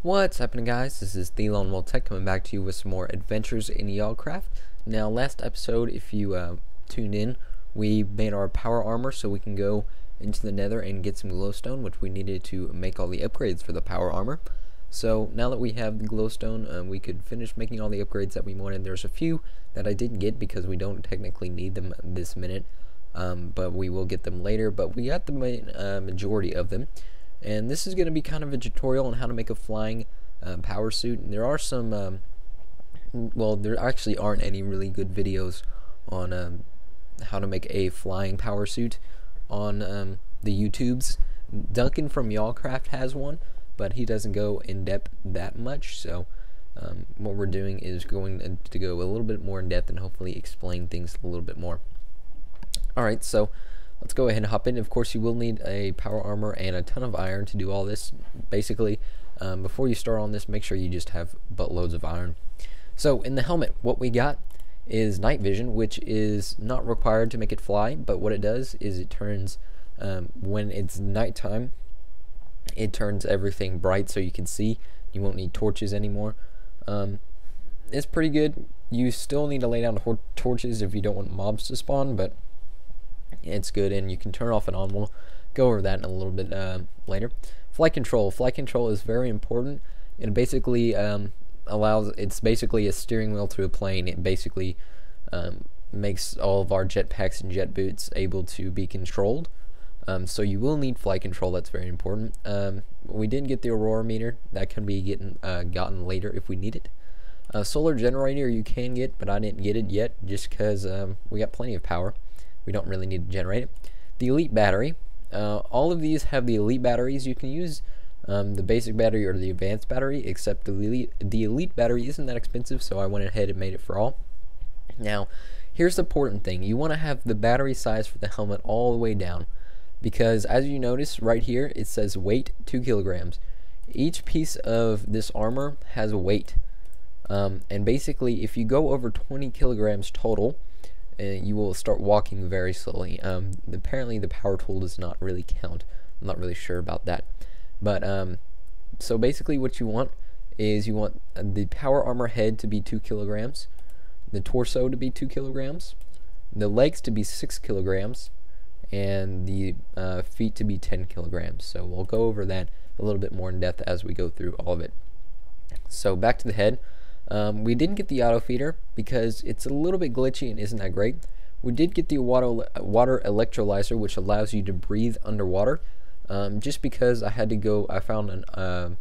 What's happening, guys? This is TheLonewolfTech coming back to you with some more adventures in Yogcraft. Now, last episode, if you tuned in, we made our power armor so we can go into the nether and get some glowstone, which we needed to make all the upgrades for the power armor. So now that we have the glowstone, we could finish making all the upgrades that we wanted. There's a few that I didn't get because we don't technically need them this minute, but we will get them later. But we got the majority of them. And this is going to be kind of a tutorial on how to make a flying power suit. And there are some, well, there actually aren't any really good videos on how to make a flying power suit on the YouTubes. Duncan from Yogcraft has one, but he doesn't go in depth that much. So what we're doing is going to go a little bit more in depth and hopefully explain things a little bit more. Alright, so let's go ahead and hop in. Of course, you will need a power armor and a ton of iron to do all this. Basically, before you start on this, make sure you just have buttloads of iron. So in the helmet, what we got is night vision, which is not required to make it fly, but what it does is it turns, when it's nighttime, it turns everything bright so you can see. You won't need torches anymore. It's pretty good. You still need to lay down torches if you don't want mobs to spawn, but it's good, and you can turn off and on. We'll go over that in a little bit later. Flight control. Flight control is very important. It basically it's basically a steering wheel to a plane. It basically makes all of our jetpacks and jet boots able to be controlled. So you will need flight control. That's very important. We didn't get the aurora meter. That can be gotten later if we need it. Solar generator you can get, but I didn't get it yet just because we got plenty of power. We don't really need to generate it. The elite battery. All of these have the elite batteries. You can use the basic battery or the advanced battery, except the elite battery isn't that expensive, so I went ahead and made it for all. Now, here's the important thing. You want to have the battery size for the helmet all the way down, because as you notice right here, it says weight 2 kilograms. Each piece of this armor has a weight, and basically if you go over 20 kilograms total, you will start walking very slowly. Apparently the power tool does not really count. I'm not really sure about that, but so basically what you want is you want the power armor head to be 2 kilograms, the torso to be 2 kilograms, the legs to be 6 kilograms, and the feet to be 10 kilograms. So we'll go over that a little bit more in depth as we go through all of it. So back to the head. We didn't get the auto feeder because it's a little bit glitchy and isn't that great. We did get the water electrolyzer, which allows you to breathe underwater. Just because I found a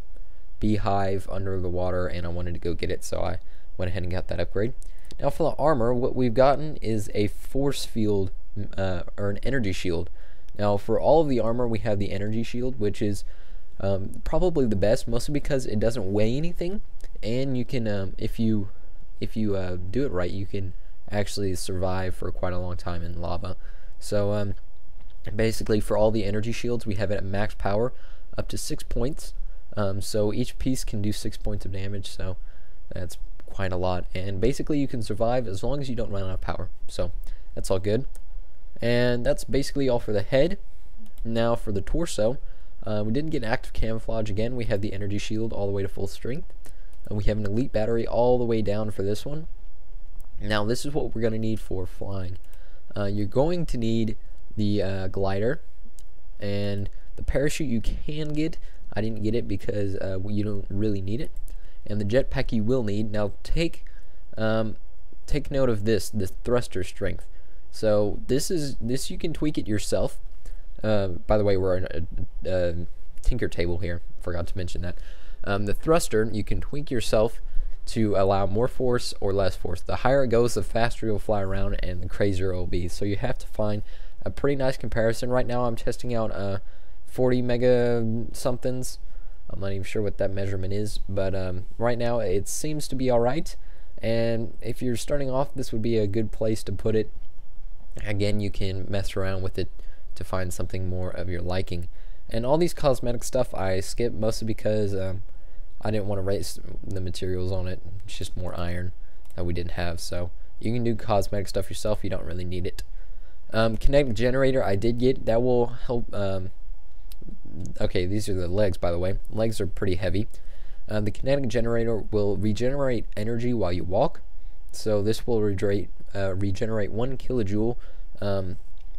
beehive under the water and I wanted to go get it, so I went ahead and got that upgrade. Now for the armor, what we've gotten is a force field or an energy shield. Now for all of the armor, we have the energy shield, which is probably the best, mostly because it doesn't weigh anything. And you can, if you do it right, you can actually survive for quite a long time in lava. So basically, for all the energy shields, we have it at max power, up to 6 points. So each piece can do 6 points of damage. So that's quite a lot. And basically, you can survive as long as you don't run out of power. So that's all good. And that's basically all for the head. Now for the torso, we didn't get active camouflage again. We have the energy shield all the way to full strength. And we have an elite battery all the way down for this one. Now this is what we're going to need for flying. You're going to need the glider and the parachute. You can get. I didn't get it because you don't really need it. And the jetpack you will need. Now take note of this thruster strength. So this you can tweak it yourself. By the way, we're on a tinker table here. Forgot to mention that. The thruster you can tweak yourself to allow more force or less force. The higher it goes, the faster you'll fly around and the crazier it will be. So you have to find a pretty nice comparison. Right now I'm testing out 40 mega somethings. I'm not even sure what that measurement is, but right now it seems to be alright. And if you're starting off, this would be a good place to put it. Again, you can mess around with it to find something more of your liking. And all these cosmetic stuff I skipped mostly because I didn't want to raise the materials on it. It's just more iron that we didn't have. So you can do cosmetic stuff yourself. You don't really need it. Kinetic generator I did get. That will help Okay, these are the legs, by the way. Legs are pretty heavy. The kinetic generator will regenerate energy while you walk. So this will regenerate 1 kilojoule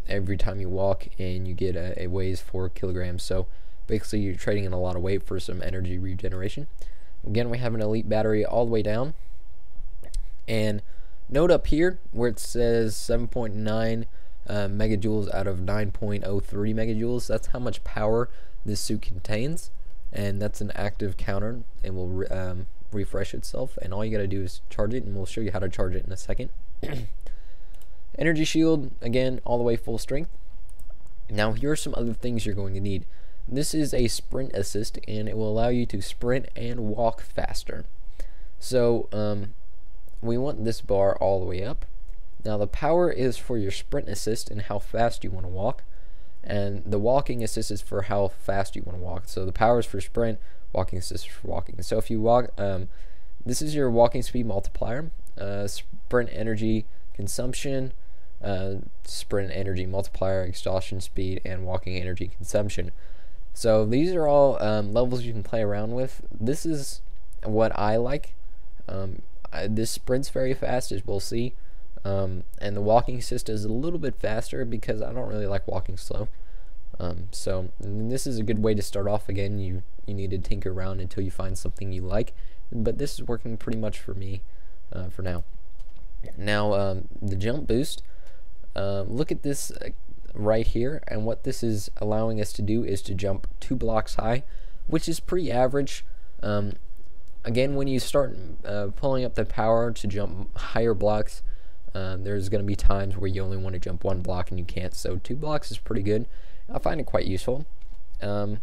every time you walk, and you get it weighs 4 kilograms. So basically you're trading in a lot of weight for some energy regeneration. Again, we have an elite battery all the way down, and note up here where it says 7.9 megajoules out of 9.03 megajoules, that's how much power this suit contains, and that's an active counter, and will refresh itself, and all you gotta do is charge it, and we'll show you how to charge it in a second. Energy shield, again, all the way full strength. Now here are some other things you're going to need. This is a sprint assist, and it will allow you to sprint and walk faster. So we want this bar all the way up. Now the power is for your sprint assist and how fast you want to walk, and the walking assist is for how fast you want to walk. So the power is for sprint, walking assist is for walking. So if you walk, this is your walking speed multiplier, sprint energy consumption, sprint energy multiplier, exhaustion speed, and walking energy consumption. So these are all levels you can play around with. This is what I like. This sprints very fast, as we'll see, and the walking assist is a little bit faster because I don't really like walking slow. So this is a good way to start off. Again, you need to tinker around until you find something you like, but this is working pretty much for me for now. Now the jump boost, look at this right here, and what this is allowing us to do is to jump 2 blocks high, which is pretty average. Again, when you start pulling up the power to jump higher blocks, there's going to be times where you only want to jump 1 block and you can't, so 2 blocks is pretty good. I find it quite useful. Swim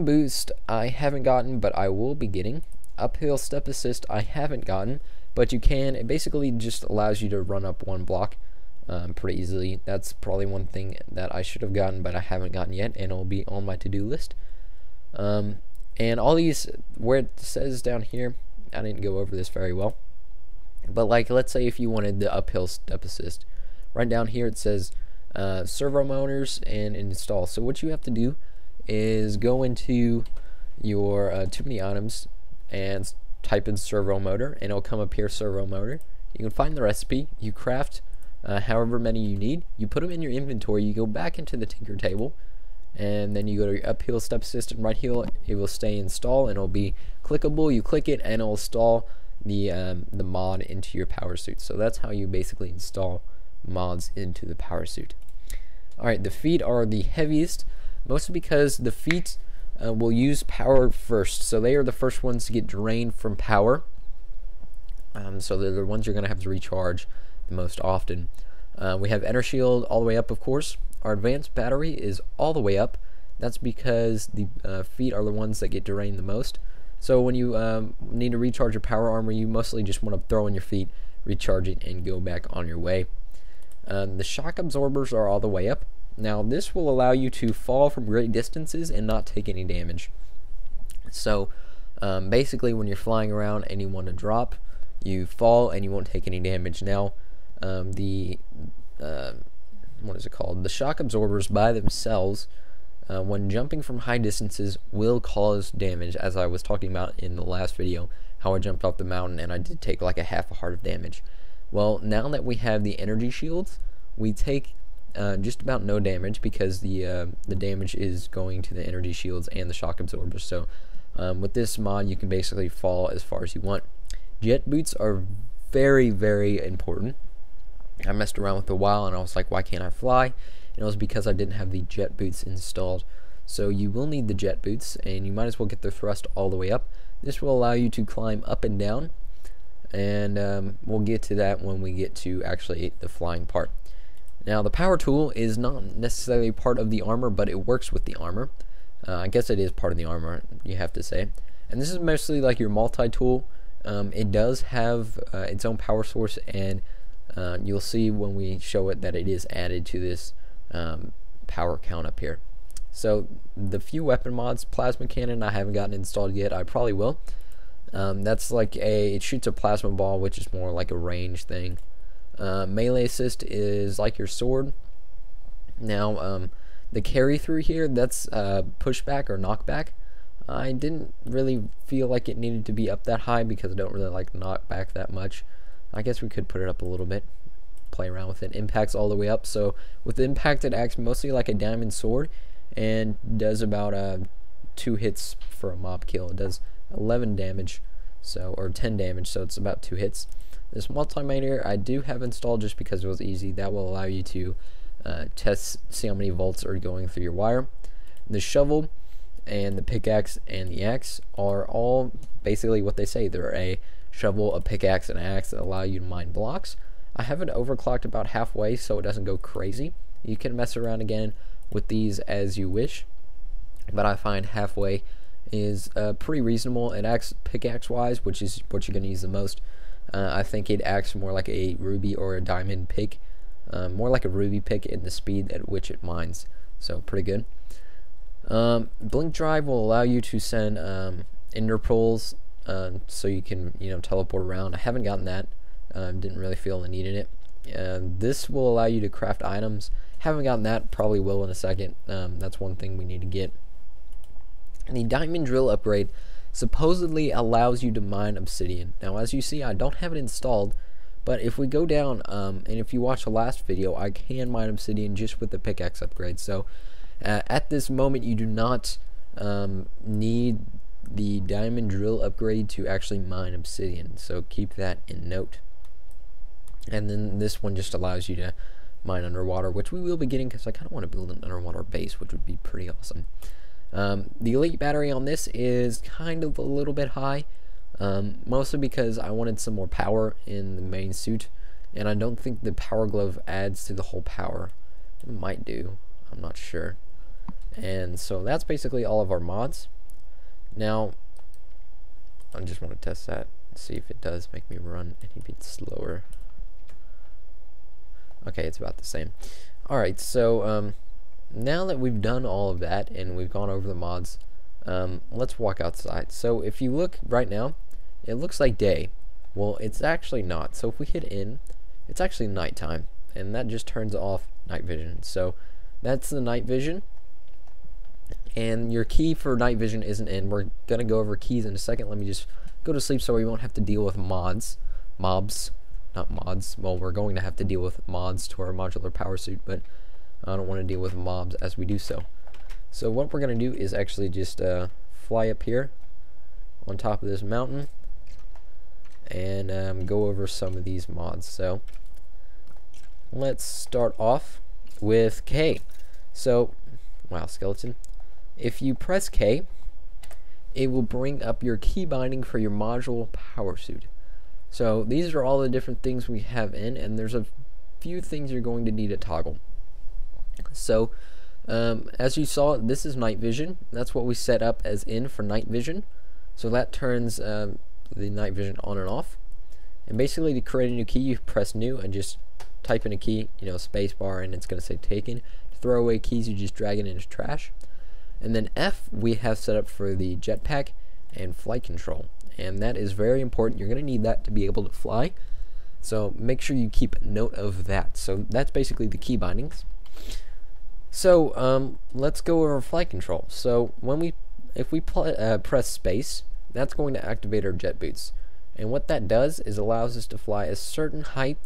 boost I haven't gotten, but I will be getting. Uphill step assist I haven't gotten, but you can. It basically just allows you to run up 1 block pretty easily. That's probably one thing that I should have gotten, but I haven't gotten yet, and it'll be on my to-do list. And all these, where it says down here, I didn't go over this very well, but like, let's say if you wanted the uphill step assist, right down here it says servo motors and install. So what you have to do is go into your too many items and type in servo motor, and it'll come up here, servo motor. You can find the recipe, you craft however many you need, you put them in your inventory, you go back into the tinker table, and then you go to your uphill step assist, and right here it will stay install, and it'll be clickable. You click it and it'll install the mod into your power suit. So that's how you basically install mods into the power suit. Alright, the feet are the heaviest, mostly because the feet will use power first, so they are the first ones to get drained from power. So they're the ones you're going to have to recharge the most often. We have Enter Shield all the way up, of course. Our advanced battery is all the way up. That's because the feet are the ones that get drained the most. So when you need to recharge your power armor, you mostly just want to throw in your feet, recharge it, and go back on your way. The shock absorbers are all the way up. Now this will allow you to fall from great distances and not take any damage. So basically when you're flying around and you want to drop, you fall and you won't take any damage. Now what is it called? The shock absorbers by themselves, when jumping from high distances, will cause damage, as I was talking about in the last video, how I jumped off the mountain and I did take like a half a heart of damage. Well, now that we have the energy shields, we take just about no damage, because the damage is going to the energy shields and the shock absorbers. So with this mod, you can basically fall as far as you want. Jet boots are very, very important. I messed around with it a while and I was like, why can't I fly? And it was because I didn't have the jet boots installed. So you will need the jet boots, and you might as well get the thrust all the way up. This will allow you to climb up and down, and we'll get to that when we get to actually the flying part. Now the power tool is not necessarily part of the armor, but it works with the armor. I guess it is part of the armor, you have to say. And this is mostly like your multi-tool. It does have its own power source, and you'll see when we show it that it is added to this power count up here. So the few weapon mods, plasma cannon I haven't gotten installed yet. I probably will. That's like it shoots a plasma ball, which is more like a range thing. Melee assist is like your sword. Now the carry through here, that's pushback or knockback. I didn't really feel like it needed to be up that high because I don't really like knockback that much. I guess we could put it up a little bit, play around with it. Impact's all the way up, so with impact it acts mostly like a diamond sword and does about 2 hits for a mob kill. It does 11 damage, or 10 damage, so it's about 2 hits. This multimeter I do have installed just because it was easy. That will allow you to see how many volts are going through your wire. The shovel and the pickaxe and the axe are all basically what they say. They're a shovel, a pickaxe, and an axe that allow you to mine blocks. I have it overclocked about halfway so it doesn't go crazy. You can mess around again with these as you wish, but I find halfway is pretty reasonable. It acts pickaxe wise, which is what you're going to use the most. I think it acts more like a ruby or a diamond pick, more like a ruby pick in the speed at which it mines, so pretty good. Blink drive will allow you to send ender pearls, so you can teleport around. I haven't gotten that. Didn't really feel the need in it. This will allow you to craft items. Haven't gotten that. Probably will in a second. That's one thing we need to get. And the diamond drill upgrade supposedly allows you to mine obsidian. Now, as you see, I don't have it installed, but if we go down, and if you watch the last video, I can mine obsidian just with the pickaxe upgrade. So at this moment, you do not need the diamond drill upgrade to actually mine obsidian, so keep that in note. And then this one just allows you to mine underwater, which we will be getting because I kind of want to build an underwater base, which would be pretty awesome. The elite battery on this is kind of a little bit high, mostly because I wanted some more power in the main suit, and I don't think the power glove adds to the whole power. It might do, I'm not sure. And so that's basically all of our mods. Now, I just want to test that, see if it does make me run any bit slower. Okay, it's about the same. Alright, so now that we've done all of that and we've gone over the mods, let's walk outside. So if you look right now, it looks like day. Well, it's actually not. So if we hit in, it's actually nighttime, and that just turns off night vision. So that's the night vision. And your key for night vision isn't in. We're going to go over keys in a second. Let me just go to sleep so we won't have to deal with mobs. Not mods. Well, we're going to have to deal with mods to our modular power suit, but I don't want to deal with mobs as we do so. So what we're going to do is actually just fly up here on top of this mountain and go over some of these mods. So let's start off with K. So, wow, skeleton. If you press K, it will bring up your key binding for your module power suit. So these are all the different things we have in, and there's a few things you're going to need to toggle. So as you saw, this is night vision. That's what we set up as in for night vision. So that turns the night vision on and off. And basically, to create a new key, you press new and just type in a key, space bar, and it's going to say taken. To throw away keys, you just drag it into trash. And then F we have set up for the jetpack and flight control, and that is very important. You're going to need that to be able to fly, so make sure you keep note of that. So that's basically the key bindings. So let's go over flight control. So if we press space, that's going to activate our jet boots, and what that does is allows us to fly a certain height,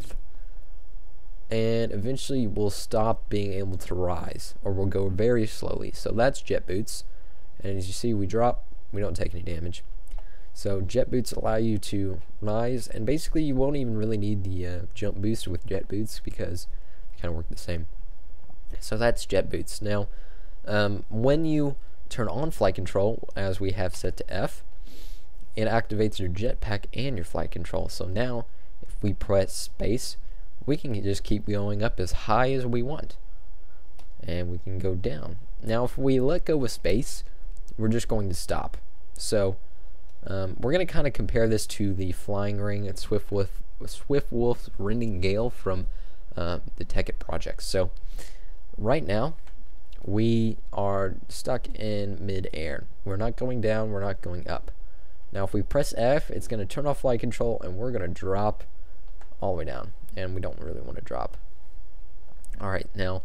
and eventually we'll stop being able to rise, or we'll go very slowly. So that's jet boots, and as you see, we drop, we don't take any damage. So jet boots allow you to rise, and basically you won't even really need the jump boost with jet boots because they kind of work the same. So that's jet boots. Now when you turn on flight control, as we have set to F, it activates your jetpack and your flight control. So now if we press space, we can just keep going up as high as we want, and we can go down. Now if we let go with space, we're just going to stop. So we're going to kind of compare this to the flying ring at Swift Wolf's Rending Gale from the Tekkit project. So right now we are stuck in mid-air. We're not going down, we're not going up. Now if we press F, it's going to turn off flight control, and we're going to drop all the way down, and we don't really want to drop. Alright, now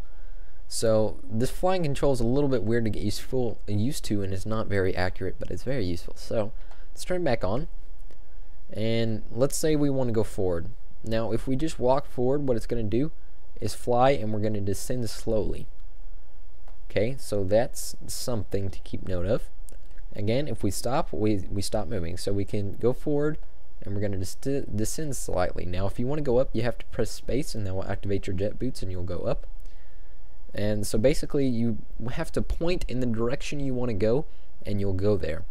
So this flying control is a little bit weird to get used to, and it's not very accurate, but it's very useful. So let's turn it back on, and let's say we want to go forward. Now if we just walk forward, what it's going to do is fly, and we're going to descend slowly. Okay, so that's something to keep note of. Again, if we stop, we stop moving. So we can go forward, and we're going to descend slightly. Now if you want to go up, you have to press space, and that will activate your jet boots, and you'll go up. And so basically you have to point in the direction you want to go, and you'll go there.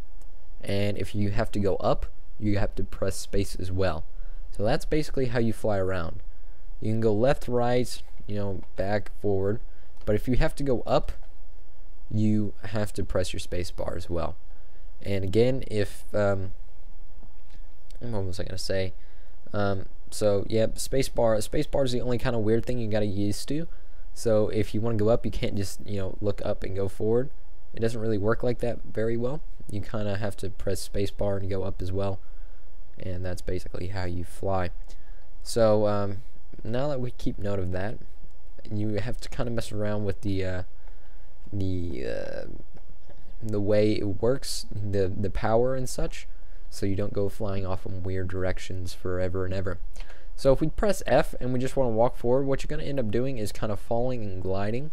And if you have to go up, you have to press space as well. So that's basically how you fly around. You can go left, right, back, forward. But if you have to go up, you have to press your space bar as well. And again, if what was I going to say? So yeah, space bar is the only kind of weird thing you got to get used to. So if you want to go up, you can't just look up and go forward. It doesn't really work like that very well. You kind of have to press space bar and go up as well, and that's basically how you fly. So now that we keep note of that, you have to kind of mess around with the way it works, the power and such, so you don't go flying off in weird directions forever and ever. So if we press F and we just want to walk forward, what you're going to end up doing is kind of falling and gliding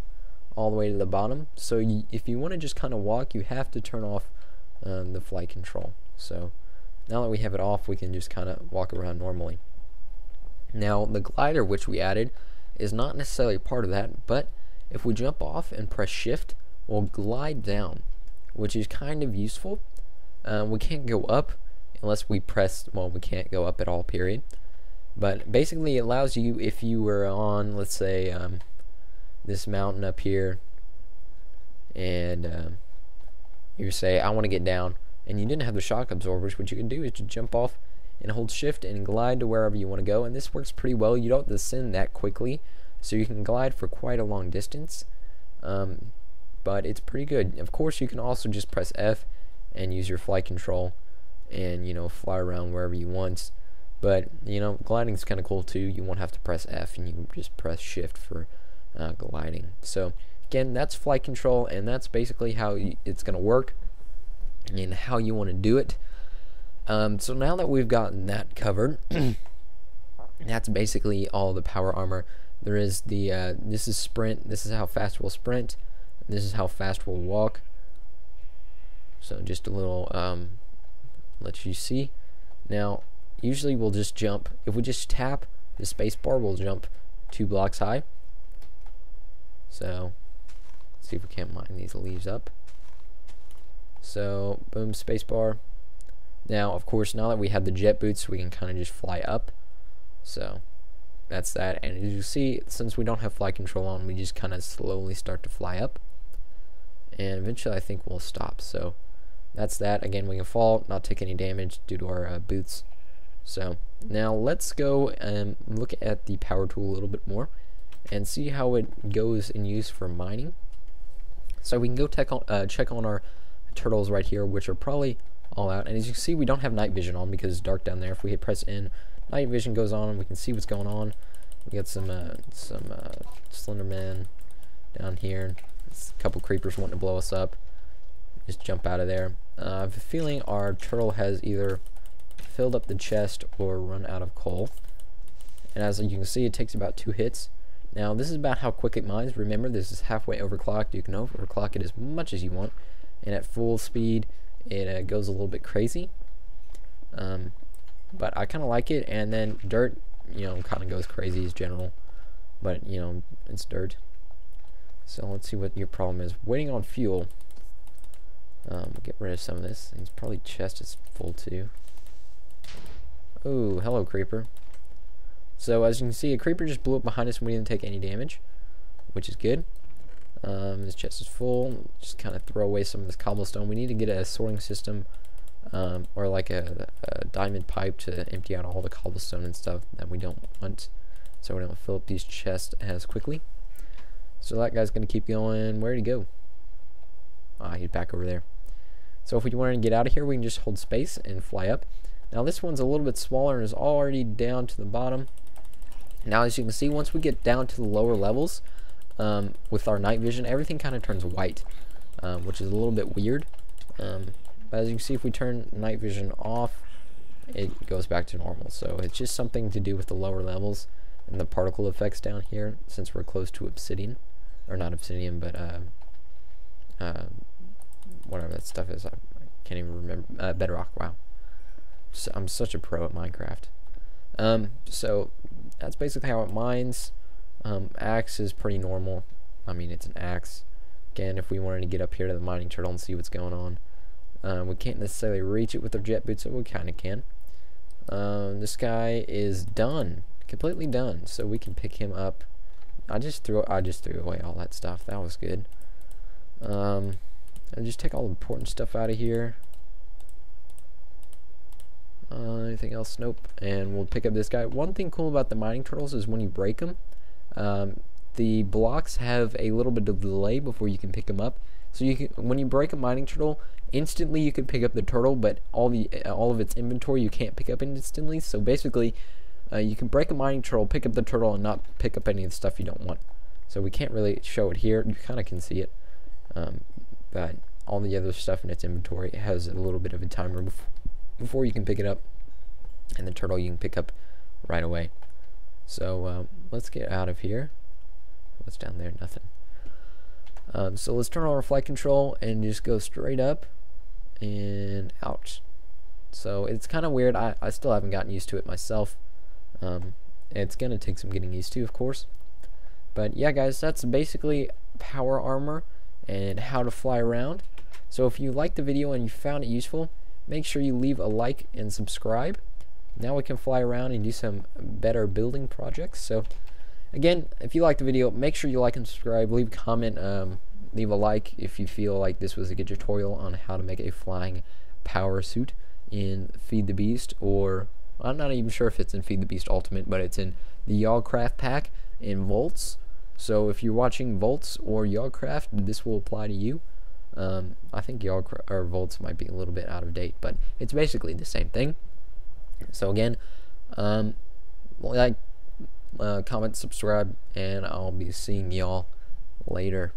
all the way to the bottom. So if you want to just kind of walk, you have to turn off the flight control. So now that we have it off, we can just kind of walk around normally. Now the glider, which we added, is not necessarily part of that, but if we jump off and press shift, we'll glide down, which is kind of useful. We can't go up unless we press, well, we can't go up at all, period. But basically it allows you, if you were on, let's say, this mountain up here, and you say, I want to get down, and you didn't have the shock absorbers, what you can do is to jump off and hold shift and glide to wherever you want to go. And this works pretty well. You don't descend that quickly, so you can glide for quite a long distance, but it's pretty good. Of course, you can also just press F and use your flight control and fly around wherever you want. But gliding is kind of cool too. You won't have to press F, and you just press shift for gliding. So again, that's flight control, and that's basically how it's going to work and how you want to do it. So now that we've gotten that covered, that's basically all the power armor. There is the this is sprint. This is how fast we'll sprint. This is how fast we'll walk. So just a little let you see. Now usually we'll just jump. If we just tap the space bar, we'll jump 2 blocks high. So let's see if we can't mine these leaves up. So boom, space bar. Now of course, now that we have the jet boots, we can kind of just fly up. So that's that. And as you see, since we don't have flight control on, we just kind of slowly start to fly up, and eventually I think we'll stop. So that's that. Again, we can fall, not take any damage due to our boots. So now let's go and look at the power tool a little bit more and see how it goes in use for mining. So we can go check on our turtles right here, which are probably all out. And as you can see, we don't have night vision on because it's dark down there. If we hit press N, night vision goes on, and we can see what's going on. We got some Slenderman down here. A couple creepers wanting to blow us up. Just jump out of there. I have a feeling our turtle has either filled up the chest or run out of coal. And as you can see, it takes about 2 hits. Now this is about how quick it mines. Remember, this is halfway overclocked. You can overclock it as much as you want, and at full speed it goes a little bit crazy. But I kind of like it. And then dirt, kind of goes crazy as general, but it's dirt. So let's see what your problem is. Waiting on fuel. Get rid of some of this. His probably chest is full too. Oh, hello creeper. So as you can see, a creeper just blew up behind us and we didn't take any damage, which is good. His chest is full. Just kind of throw away some of this cobblestone. We need to get a sorting system, or like a diamond pipe to empty out all the cobblestone and stuff that we don't want, so we don't fill up these chests as quickly. So that guy's gonna keep going. Where'd he go? Ah, he's back over there. So if we want to get out of here, we can just hold space and fly up. Now this one's a little bit smaller and is already down to the bottom. Now as you can see, once we get down to the lower levels, with our night vision, everything kind of turns white, which is a little bit weird. But as you can see, if we turn night vision off, it goes back to normal. So it's just something to do with the lower levels and the particle effects down here, since we're close to obsidian, or not obsidian, but whatever that stuff is. I can't even remember. Bedrock. Wow, so I'm such a pro at Minecraft. So that's basically how it mines. Axe is pretty normal. I mean, it's an axe. Again, if we wanted to get up here to the mining turtle and see what's going on, we can't necessarily reach it with our jet boots, so we kind of can. This guy is done, completely done, so we can pick him up. I just threw away all that stuff. That was good. I'll just take all the important stuff out of here. Anything else? Nope. And we'll pick up this guy. One thing cool about the mining turtles is when you break them, the blocks have a little bit of delay before you can pick them up. So you can, when you break a mining turtle, instantly you can pick up the turtle, but all of its inventory you can't pick up instantly. So basically, you can break a mining turtle, pick up the turtle, and not pick up any of the stuff you don't want. So we can't really show it here. You kind of can see it, but all the other stuff in its inventory has a little bit of a timer before you can pick it up, and the turtle you can pick up right away. So let's get out of here. What's down there? Nothing. So let's turn on our flight control and just go straight up and out. So it's kind of weird. I still haven't gotten used to it myself. It's gonna take some getting used to, of course. But yeah, guys, that's basically power armor and how to fly around. So if you liked the video and you found it useful, make sure you leave a like and subscribe. Now we can fly around and do some better building projects. So again, if you liked the video, make sure you like and subscribe. Leave a comment, leave a like if you feel like this was a good tutorial on how to make a flying power suit in Feed the Beast, or I'm not even sure if it's in Feed the Beast Ultimate, but it's in the Yogcraft pack in Volts. So if you're watching Volts or Yogcraft, this will apply to you. I think Yogcraft or Volts might be a little bit out of date, but it's basically the same thing. So again, like, comment, subscribe, and I'll be seeing y'all later.